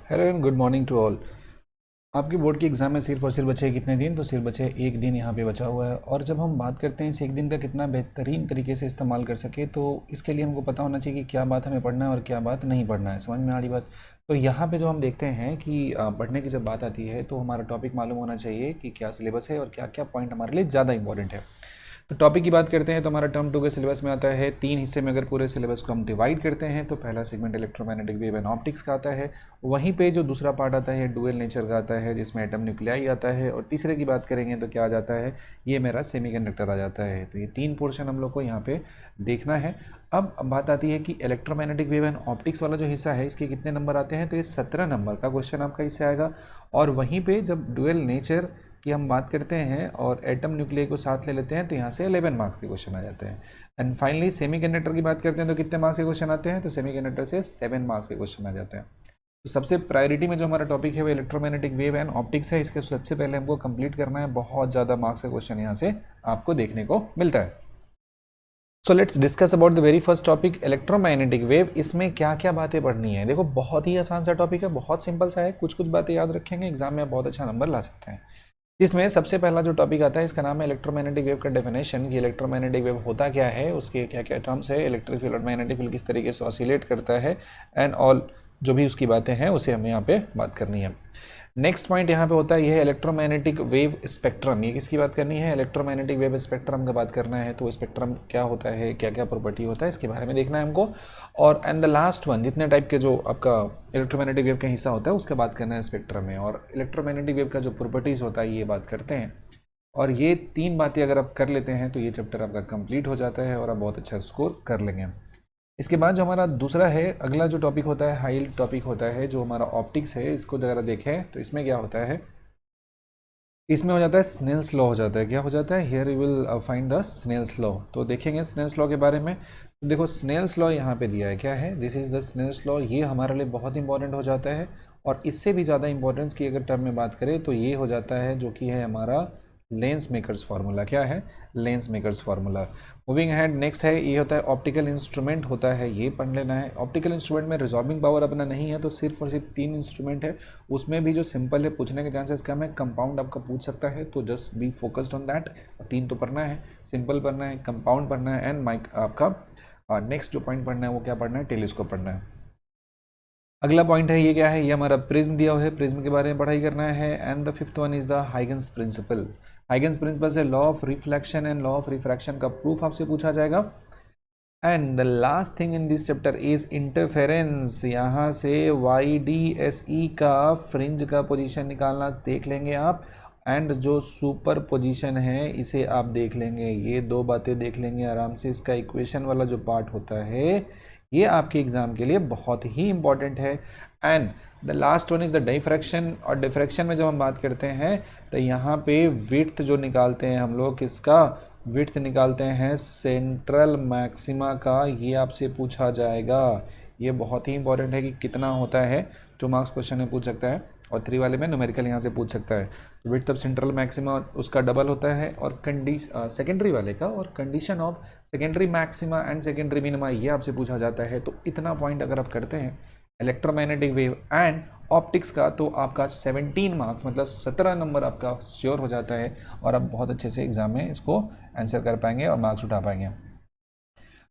Hello and good morning to all. आपकी board की exam में सिर्फ और सिर्फ बचे कितने दिन? तो सिर्फ बचे एक दिन यहाँ पे बचा हुआ है। और जब हम बात करते हैं इस एक दिन का कितना बेहतरीन तरीके से इस्तेमाल कर सके, तो इसके लिए हमको पता होना चाहिए कि क्या बात हमें पढ़ना है और क्या बात नहीं पढ़ना है। समझ में आ रही बात? तो यहाँ पे जो हम देखते हैं कि पढ़ने की जब बात आती है तो हमारा टॉपिक मालूम होना चाहिए कि क्या सिलेबस है और क्या क्या पॉइंट हमारे लिए ज़्यादा इंपॉर्टेंट है। तो टॉपिक की बात करते हैं तो हमारा टर्म 2 के सिलेबस में आता है 3 हिस्से में। अगर पूरे सिलेबस को हम डिवाइड करते हैं तो पहला segment electromagnetic wave and optics का आता है। वहीं पे जो दूसरा पार्ट आता है डुअल नेचर का आता है, जिसमें एटम न्यूक्लियाई आता है। और तीसरे की बात करेंगे तो क्या आ जाता है, ये मेरा सेमीकंडक्टर आ जाता है। तो ये 3 पोर्शन हम लोग को यहाँ पे देखना है। अब बात आती है कि इलेक्ट्रोमैग्नेटिक वेव एंड ऑप्टिक्स वाला जो हिस्सा है इसके कितने नंबर आते हैं? तो ये 17 नंबर का क्वेश्चन आपका इससे आएगा। और वहीं पे जब डुअल नेचर की हम बात करते हैं और एटम न्यूक्लियर को साथ ले लेते हैं तो यहाँ से 11 मार्क्स के क्वेश्चन आ जाते हैं। एंड फाइनली सेमीकंडक्टर की बात करते हैं तो कितने मार्क्स के क्वेश्चन आते हैं? तो सेमीकंडक्टर से 7 मार्क्स के क्वेश्चन आ जाते हैं। तो सबसे प्रायोरिटी में जो हमारा टॉपिक है वो इलेक्ट्रोमैग्नेटिक वेव एंड ऑप्टिक्स है। इसके सबसे पहले हमको कंप्लीट करना है। बहुत ज़्यादा मार्क्स का क्वेश्चन यहाँ से आपको देखने को मिलता है। So let's discuss about the very first topic electromagnetic wave. इसमें क्या क्या बातें पढ़नी है? देखो, बहुत ही आसान सा टॉपिक है, बहुत सिंपल सा है। कुछ कुछ बातें याद रखेंगे, एग्जाम में बहुत अच्छा नंबर ला सकते हैं। जिसमें सबसे पहला जो टॉपिक आता है इसका नाम है इलेक्ट्रोमैग्नेटिक वेव का डेफिनेशन। कि इलेक्ट्रोमैग्नेटिक वेव होता क्या है, उसके क्या क्या टर्म्स है, इलेक्ट्रिक फील्ड और मैग्नेटिक फील्ड किस तरीके से ऑसिलेट करता है, एंड ऑल जो भी उसकी बातें हैं उसे हमें यहाँ पे बात करनी है। नेक्स्ट पॉइंट यहाँ पे होता है, यह है इलेक्ट्रोमैग्नेटिक वेव स्पेक्ट्रम। ये किसकी बात करनी है? इलेक्ट्रोमैग्नेटिक वेव स्पेक्ट्रम का बात करना है। तो स्पेक्ट्रम क्या होता है, क्या क्या प्रॉपर्टी होता है, इसके बारे में देखना है हमको। और एंड द लास्ट वन, जितने टाइप के जो आपका इलेक्ट्रोमैग्नेटिक वेव का हिस्सा होता है उसका बात करना है स्पेक्ट्रम में। और इलेक्ट्रोमैग्नेटिक वेव का जो प्रॉपर्टीज़ होता है ये बात करते हैं। और ये 3 बातें अगर आप कर लेते हैं तो ये चैप्टर आपका कंप्लीट हो जाता है और आप बहुत अच्छा स्कोर कर लेंगे। इसके बाद जो हमारा दूसरा है, अगला जो टॉपिक होता है हाई टॉपिक होता है जो हमारा ऑप्टिक्स है। इसको अगर देखें तो इसमें क्या होता है, इसमें हो जाता है स्नेल्स लॉ हो जाता है। क्या हो जाता है? Here you will find the Snell's law. तो देखेंगे स्नेल्स लॉ के बारे में। तो देखो, स्नेल्स लॉ यहाँ पे दिया है, क्या है? This is the Snell's law. ये हमारे लिए बहुत इंपॉर्टेंट हो जाता है। और इससे भी ज़्यादा इंपॉर्टेंस की अगर टर्म में बात करें तो ये हो जाता है जो कि है हमारा लेंस मेकर्स फार्मूला। क्या है? Lens makers formula. Moving ahead, next है ये होता है ऑप्टिकल इंस्ट्रूमेंट होता है, ये पढ़ लेना है। ऑप्टिकल इंस्ट्रूमेंट में रिजॉल्विंग पावर अपना नहीं है, तो सिर्फ और सिर्फ 3 इंस्ट्रूमेंट है। उसमें भी जो सिंपल है पूछने के चांसेस कम है। कंपाउंड आपका पूछ सकता है, तो just be focused on that. 3 तो पढ़ना है, सिंपल पढ़ना है, कंपाउंड पढ़ना है, एंड माइक आपका नेक्स्ट जो पॉइंट पढ़ना है वो क्या पढ़ना है? टेलीस्कोप पढ़ना है। अगला पॉइंट है ये क्या है? ये हमारा प्रिज्म दिया हुआ है, प्रिज्म के बारे में पढ़ाई करना है। And the fifth one is the Huygens principle. Huygens principle से law of reflection and law of refraction का प्रूफ आपसे पूछा जाएगा। And the last thing in this chapter is interference. यहाँ से YDSE का फ्रिंज का पोजीशन निकालना देख लेंगे आप। एंड जो सुपर पोजीशन है इसे आप देख लेंगे। ये 2 बातें देख लेंगे आराम से। इसका इक्वेशन वाला जो पार्ट होता है ये आपके एग्जाम के लिए बहुत ही इंपॉर्टेंट है। And the last one is the diffraction. और डिफ्रैक्शन में जब हम बात करते हैं तो यहाँ पे विड्थ जो निकालते हैं हम लोग, किसका विड्थ निकालते हैं? सेंट्रल मैक्सिमा का। ये आपसे पूछा जाएगा। ये बहुत ही इंपॉर्टेंट है कि कितना होता है। 2 मार्क्स क्वेश्चन में पूछ सकता है और 3 वाले में न्यूमेरिकल यहाँ से पूछ सकता है। तो विड्थ ऑफ सेंट्रल मैक्सिमा उसका डबल होता है। और सेकेंडरी वाले का और condition of secondary maxima and secondary minima ये आपसे पूछा जाता है। तो इतना पॉइंट अगर आप करते हैं इलेक्ट्रोमैग्नेटिक वेव एंड ऑप्टिक्स का तो आपका 17 मार्क्स मतलब 17 नंबर आपका श्योर हो जाता है। और आप बहुत अच्छे से एग्जाम में इसको आंसर कर पाएंगे और मार्क्स उठा पाएंगे।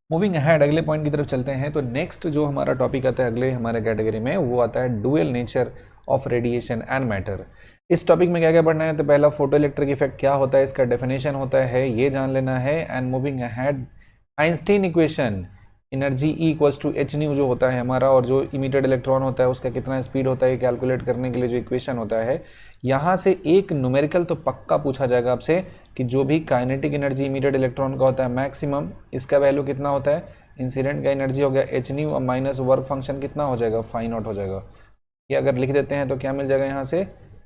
मूविंग अहेड, अगले पॉइंट की तरफ चलते हैं। तो नेक्स्ट जो हमारा टॉपिक आता है अगले हमारे कैटेगरी में वो आता है dual nature of radiation and matter. इस टॉपिक में क्या क्या पढ़ना है? तो पहला फोटो इलेक्ट्रिक इफेक्ट क्या होता है, इसका डेफिनेशन होता है, ये जान लेना है। And moving ahead, Einstein equation, energy E equals to h nu जो होता है हमारा, और जो इमिटेड इलेक्ट्रॉन होता है उसका कितना स्पीड होता है कैलकुलेट करने के लिए जो इक्वेशन होता है। यहाँ से एक न्यूमेरिकल तो पक्का पूछा जाएगा आपसे कि जो भी काइनेटिक एनर्जी इमिटेड इलेक्ट्रॉन का होता है मैक्सिमम, इसका वैल्यू कितना होता है? इंसिडेंट का एनर्जी हो गया एच न्यू और माइनस वर्क फंक्शन कितना हो जाएगा? फाई नॉट हो जाएगा। ये अगर लिख देते हैं तो क्या मिल जाएगा?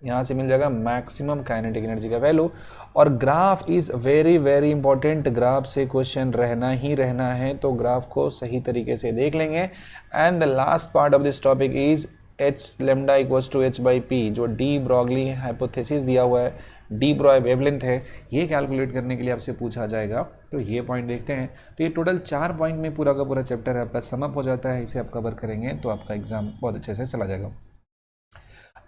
यहाँ से मिल जाएगा मैक्सिमम काइनेटिक एनर्जी का वैल्यू। और graph is very very important. Graph से क्वेश्चन रहना ही रहना है, तो ग्राफ को सही तरीके से देख लेंगे। And the last part of this topic is h lambda equals to h by p, जो डी ब्रॉगली हाइपोथेसिस दिया हुआ है, डी ब्रॉय वेवलेंथ है, ये कैलकुलेट करने के लिए आपसे पूछा जाएगा। तो ये पॉइंट देखते हैं। तो ये टोटल 4 पॉइंट में पूरा का पूरा चैप्टर आपका समअप हो जाता है। इसे आप कवर करेंगे तो आपका एग्जाम बहुत अच्छे से चला जाएगा।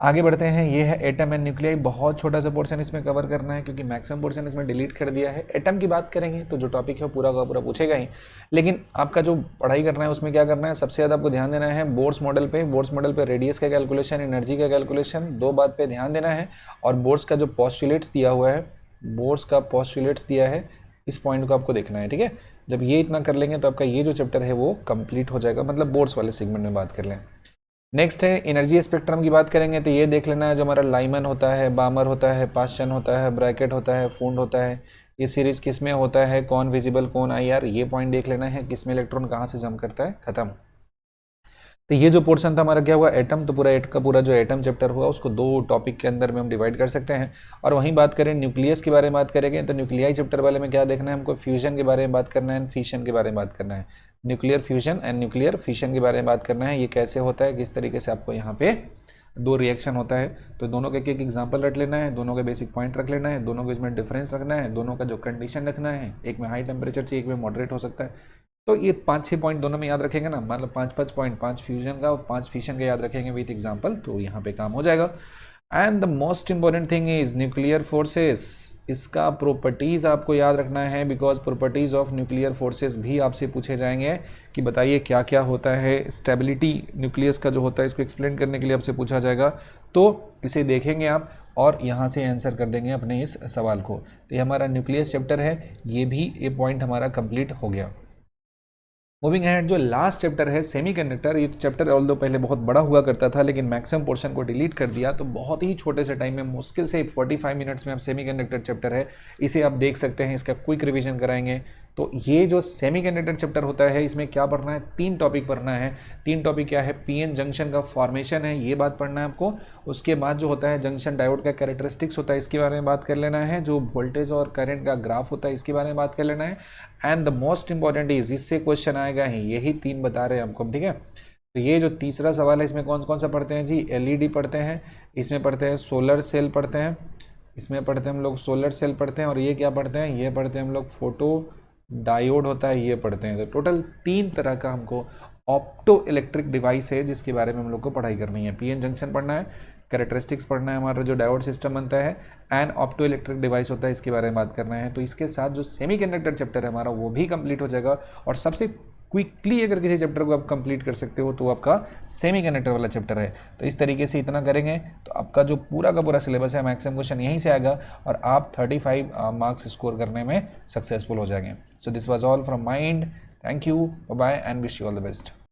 आगे बढ़ते हैं, ये है एटम एंड न्यूक्लियाई। बहुत छोटा सा पोर्शन इसमें कवर करना है क्योंकि मैक्सिमम पोर्शन इसमें डिलीट कर दिया है। एटम की बात करेंगे तो जो टॉपिक है वो पूरा का पूरा पूछेगा ही, लेकिन आपका जो पढ़ाई करना है उसमें क्या करना है, सबसे ज़्यादा आपको ध्यान देना है बोर्स मॉडल पे। बोर्स मॉडल पे रेडियस का कैलकुलेशन, एनर्जी का कैलकुलेशन, दो बात पे ध्यान देना है। और बोर्स का जो पोस्टुलेट्स दिया हुआ है, बोर्स का पोस्टुलेट्स दिया है, इस पॉइंट को आपको देखना है, ठीक है। जब ये इतना कर लेंगे तो आपका ये जो चैप्टर है वो कंप्लीट हो जाएगा, मतलब बोर्स वाले सेगमेंट में बात कर लें। नेक्स्ट है एनर्जी स्पेक्ट्रम की बात करेंगे तो ये देख लेना है, जो हमारा लाइमन होता है, बामर होता है, पास्चन होता है, ब्रैकेट होता है, फूंड होता है, ये सीरीज किस में होता है, कौन विजिबल कौन आईआर, ये पॉइंट देख लेना है, किस में इलेक्ट्रॉन कहाँ से जम करता है, खत्म। तो ये जो पोर्शन था हमारा क्या हुआ, एटम। तो पूरा एट का पूरा जो एटम चैप्टर हुआ उसको दो टॉपिक के अंदर में हम डिवाइड कर सकते हैं। और वहीं बात करें न्यूक्लियस के बारे में बात करेंगे तो न्यूक्लियाई चैप्टर वाले में क्या देखना है हमको, फ्यूजन के बारे में बात करना है, फिशन के बारे में बात करना है। Nuclear fusion and nuclear fission के बारे में बात करना है, ये कैसे होता है, किस तरीके से आपको यहाँ पे दो रिएक्शन होता है। तो दोनों के एक एग्जाम्पल रख लेना है, दोनों के बेसिक पॉइंट रख लेना है, दोनों के इसमें डिफरेंस रखना है, दोनों का जो कंडीशन रखना है, एक में हाई टेम्परेचर चाहिए, एक में मॉडरेट हो सकता है। तो ये 5-6 पॉइंट दोनों में याद रखेंगे ना, मतलब 5-5 पॉइंट, 5 फ्यूजन का और 5 फिशन का याद रखेंगे विथ एग्जांपल, तो यहाँ पे काम हो जाएगा। And the most important thing is nuclear forces, इसका प्रॉपर्टीज आपको याद रखना है, because properties of nuclear forces भी आपसे पूछे जाएंगे कि बताइए क्या क्या होता है। स्टेबिलिटी न्यूक्लियस का जो होता है इसको एक्सप्लेन करने के लिए आपसे पूछा जाएगा, तो इसे देखेंगे आप और यहाँ से आंसर कर देंगे अपने इस सवाल को। तो ये हमारा न्यूक्लियस चैप्टर है, ये भी ये पॉइंट हमारा कंप्लीट हो गया। मूविंग अहेड, जो लास्ट चैप्टर है सेमीकंडक्टर, ये चैप्टर ऑल्दो पहले बहुत बड़ा हुआ करता था लेकिन मैक्सिमम पोर्शन को डिलीट कर दिया, तो बहुत ही छोटे से टाइम में, मुश्किल से 45 मिनट्स में अब सेमीकंडक्टर चैप्टर है, इसे आप देख सकते हैं, इसका क्विक रिवीजन कराएंगे। तो ये जो सेमीकंडक्टर चैप्टर होता है इसमें क्या पढ़ना है, 3 टॉपिक पढ़ना है। 3 टॉपिक क्या है, पीएन जंक्शन का फॉर्मेशन है, ये बात पढ़ना है आपको। उसके बाद जो होता है जंक्शन डायोड का कैरेक्टरिस्टिक्स होता है, इसके बारे में बात कर लेना है। जो वोल्टेज और करंट का ग्राफ होता है इसके बारे में बात कर लेना है। And the most important is, इससे क्वेश्चन आएगा ही, यही 3 बता रहे हैं हमको, ठीक है। तो ये जो तीसरा सवाल है इसमें कौन कौन सा पढ़ते हैं जी, एलईडी पढ़ते हैं, इसमें पढ़ते हैं सोलर सेल पढ़ते हैं, इसमें पढ़ते हैं हम लोग सोलर सेल पढ़ते हैं, और ये क्या पढ़ते हैं, ये पढ़ते हैं हम लोग फोटो डायोड होता है, ये पढ़ते हैं। तो टोटल 3 तरह का हमको ऑप्टो इलेक्ट्रिक डिवाइस है जिसके बारे में हम लोग को पढ़ाई करनी है। पीएन जंक्शन पढ़ना है, कैरेक्टरिस्टिक्स पढ़ना है, हमारा जो डायोड सिस्टम बनता है, एंड ऑप्टो इलेक्ट्रिक डिवाइस होता है, इसके बारे में बात करना है। तो इसके साथ जो सेमीकंडक्टर चैप्टर है हमारा वो भी कंप्लीट हो जाएगा। और सबसे क्विकली अगर किसी चैप्टर को आप कंप्लीट कर सकते हो तो आपका सेमीकंडक्टर वाला चैप्टर है। तो इस तरीके से इतना करेंगे तो आपका जो पूरा का पूरा सिलेबस है मैक्सिमम क्वेश्चन यहीं से आएगा और आप 35 मार्क्स स्कोर करने में सक्सेसफुल हो जाएंगे। So this was all from my end, thank you, bye bye and wish you all the best.